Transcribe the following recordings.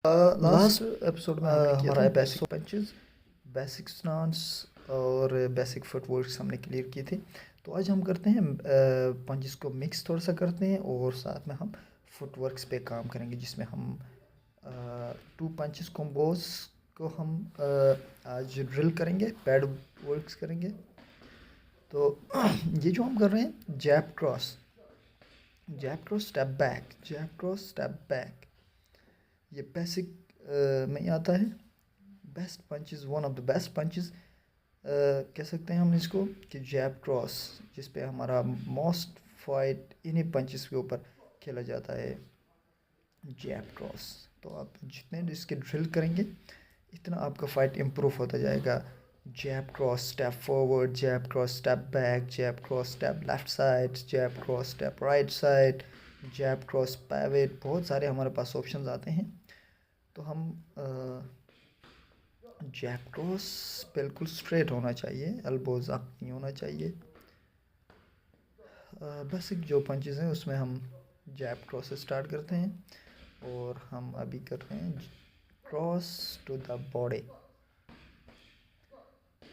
Last episode में हमने किया हमारा था basic basic punches, basic stance और बेसिक फुटवर्क्स हमने क्लियर किए थे। तो आज हम करते हैं पंचेस को मिक्स थोड़ा सा करते हैं और साथ में हम फुटवर्क्स पे काम करेंगे, जिसमें हम टू पंचेस कॉम्बोज को हम आज ड्रिल करेंगे, पैड वर्क्स करेंगे। तो ये जो हम कर रहे हैं जैब क्रॉस स्टेप बैक, जैब क्रॉस स्टेप बैक, ये बेसिक में आता है। Best punches, one of the best punches कह सकते हैं हम इसको, कि जैब क्रॉस, जिस पे हमारा मोस्ट फाइट इन्हीं पंचेस के ऊपर खेला जाता है, जैब क्रॉस। तो आप जितने इसके ड्रिल करेंगे इतना आपका फाइट इम्प्रूव होता जाएगा। जैब क्रॉस स्टेप फॉरवर्ड, जैब क्रॉस स्टेप बैक, जैब क्रॉस स्टेप लेफ्ट साइड, जैब क्रॉस स्टेप राइट साइड, जैब क्रॉस पैवेट, बहुत सारे हमारे पास ऑप्शंस आते हैं। तो हम जैब क्रॉस बिल्कुल स्ट्रेट होना चाहिए, एल्बोज अप नहीं होना चाहिए। बेसिक जो पंचेस हैं उसमें हम जैब क्रॉस से स्टार्ट करते हैं और हम अभी कर रहे हैं cross to the body,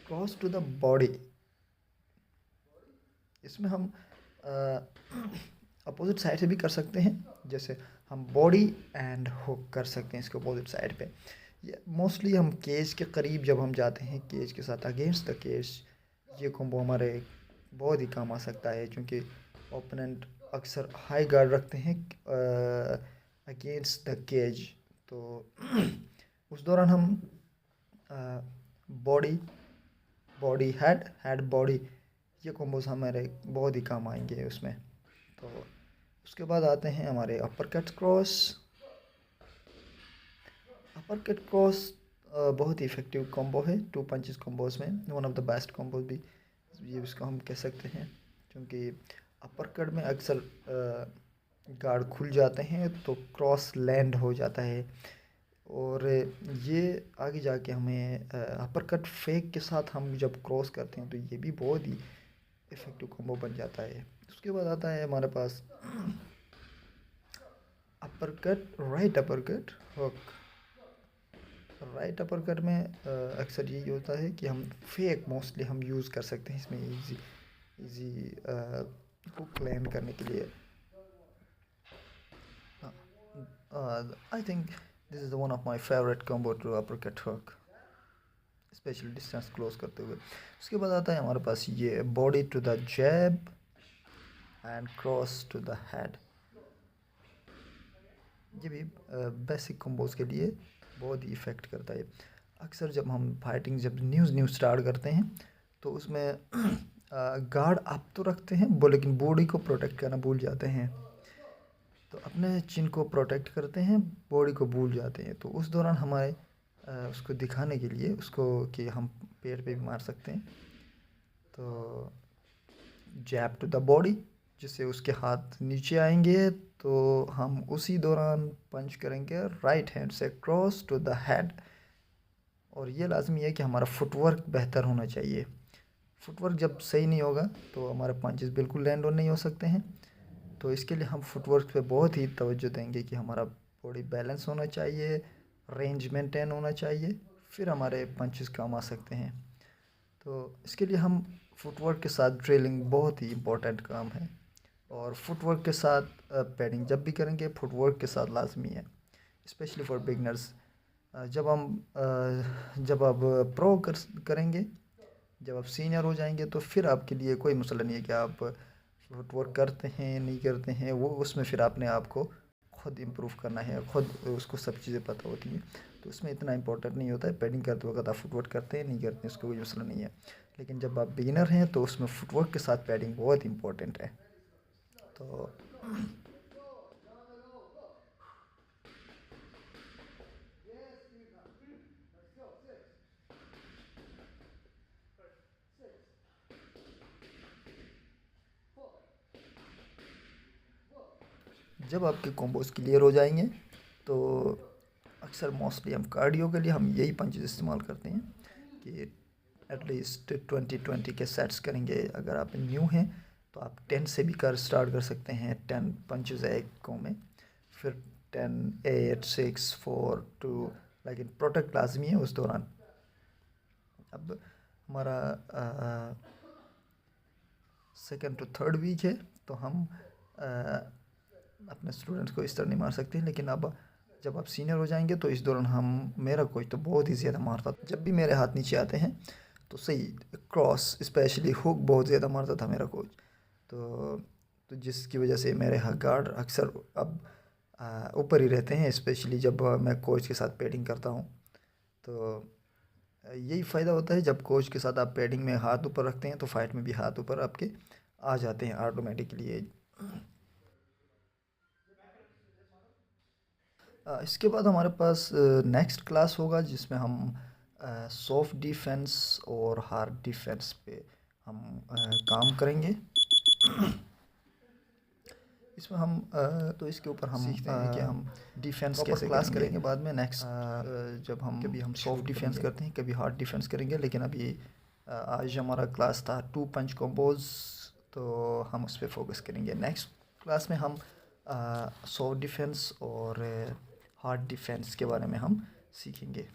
cross to the body. इसमें हम अपोजिट साइड से भी कर सकते हैं, जैसे हम बॉडी एंड हुक कर सकते हैं इसके अपोजिट साइड पे। ये मोस्टली हम केज के करीब जब हम जाते हैं, केज के साथ अगेंस्ट द केज, ये कॉम्बो हमारे बहुत ही काम आ सकता है, क्योंकि ओपोनेंट अक्सर हाई गार्ड रखते हैं अगेंस्ट द केज। तो उस दौरान हम body body head, head body, ये कॉम्बोज हमारे बहुत ही काम आएंगे उसमें। तो उसके बाद आते हैं हमारे upper cut cross. Upper cut cross बहुत ही इफ़ेक्टिव कॉम्बो है टू पंचेस कॉम्बोज में, one of the best combos भी ये इसको हम कह सकते हैं, क्योंकि अपर कट में अक्सर गार्ड खुल जाते हैं तो क्रॉस लैंड हो जाता है, और ये आगे जाके हमें अपर कट फेक के साथ हम जब क्रॉस करते हैं तो ये भी बहुत ही इफ़ेक्टिव कॉम्बो बन जाता है। उसके बाद आता है हमारे पास uppercut, right uppercut hook. Right uppercut में अक्सर यही होता है कि हम फेक मोस्टली हम यूज़ कर सकते हैं इसमें, इजी इजी हुक लैंड करने के लिए। I think this is one of my favourite combo to uppercut hook, specially distance close करते हुए। उसके बाद आता है हमारे पास ये body to the jab and cross to the head. ये भी बेसिक कॉम्बोज के लिए बहुत ही इफ़ेक्ट करता है। अक्सर जब हम फाइटिंग जब न्यू स्टार्ट करते हैं तो उसमें गार्ड अप तो रखते हैं वो, लेकिन बॉडी को प्रोटेक्ट करना भूल जाते हैं। तो अपने चिन को प्रोटेक्ट करते हैं, बॉडी को भूल जाते हैं। तो उस दौरान हमारे उसको दिखाने के लिए उसको कि हम पेट पे भी मार सकते हैं, तो जैब टू द बॉडी, जिससे उसके हाथ नीचे आएंगे तो हम उसी दौरान पंच करेंगे राइट हैंड से क्रॉस टू द हेड। और ये लाजमी है कि हमारा फुटवर्क बेहतर होना चाहिए। फुटवर्क जब सही नहीं होगा तो हमारे पंचेस बिल्कुल लैंड ऑन नहीं हो सकते हैं। तो इसके लिए हम फुटवर्क पे बहुत ही तवज्जो देंगे कि हमारा बॉडी बैलेंस होना चाहिए, रेंज मेंटेन होना चाहिए, फिर हमारे पंचेस काम आ सकते हैं। तो इसके लिए हम फुटवर्क के साथ ड्रिलिंग बहुत ही इम्पोर्टेंट काम है, और फुटवर्क के साथ पैडिंग जब भी करेंगे फुटवर्क के साथ लाजमी है, स्पेशली फॉर बिगनर्स। जब आप प्रो करेंगे, जब आप सीनियर हो जाएंगे तो फिर आपके लिए कोई मसला नहीं है कि आप फुटवर्क करते हैं नहीं करते हैं, वो उसमें फिर आपने आपको खुद इम्प्रूव करना है, खुद उसको सब चीज़ें पता होती हैं। तो उसमें इतना इंपॉर्टेंट नहीं होता है पैडिंग करते वक्त आप फुटवर्क करते हैं नहीं करते हैं, उसका कोई मसला नहीं है। लेकिन जब आप बिगिनर हैं तो उसमें फुटवर्क के साथ पैडिंग बहुत इंपॉर्टेंट है। तो जब आपके कॉम्बोज क्लियर हो जाएंगे तो अक्सर मोस्टली हम कार्डियो के लिए हम यही पंचेस इस्तेमाल करते हैं कि एटलीस्ट 20-20 के सेट्स करेंगे। अगर आप न्यू हैं तो आप 10 से भी कर स्टार्ट कर सकते हैं, 10 पंचेस है एक को में, फिर 10, 8, 6, 4, 2, लेकिन प्रोटेक्ट लाजमी है उस दौरान। अब हमारा सेकेंड टू थर्ड वीक है, तो हम अपने स्टूडेंट्स को इस तरह नहीं मार सकते, लेकिन अब जब आप सीनियर हो जाएंगे तो इस दौरान हम, मेरा कोच तो बहुत ही ज़्यादा मारता था। जब भी मेरे हाथ नीचे आते हैं तो सही क्रॉस स्पेशली हुक बहुत ज़्यादा मारता था मेरा कोच। तो जिसकी वजह से मेरे गार्ड अक्सर अब ऊपर ही रहते हैं, स्पेशली जब मैं कोच के साथ पैडिंग करता हूँ। तो यही फ़ायदा होता है, जब कोच के साथ आप पैडिंग में हाथ ऊपर रखते हैं तो फाइट में भी हाथ ऊपर आपके आ जाते हैं ऑटोमेटिकली। इसके बाद हमारे पास नेक्स्ट क्लास होगा जिसमें हम सॉफ्ट डिफेंस और हार्ड डिफेंस पे हम काम करेंगे। इसमें हम तो इसके ऊपर हम सीखते हैं कि हम डिफेंस कैसे क्लास करेंगे बाद में नेक्स्ट, जब हम कभी हम सॉफ्ट डिफेंस करते हैं, कभी हार्ड डिफेंस करेंगे। लेकिन अभी आज हमारा क्लास था 2 पंच कॉम्बोज, तो हम उस पर फोकस करेंगे। नेक्स्ट क्लास में हम सॉफ्ट डिफेंस और हार्ड डिफेंस के बारे में हम सीखेंगे।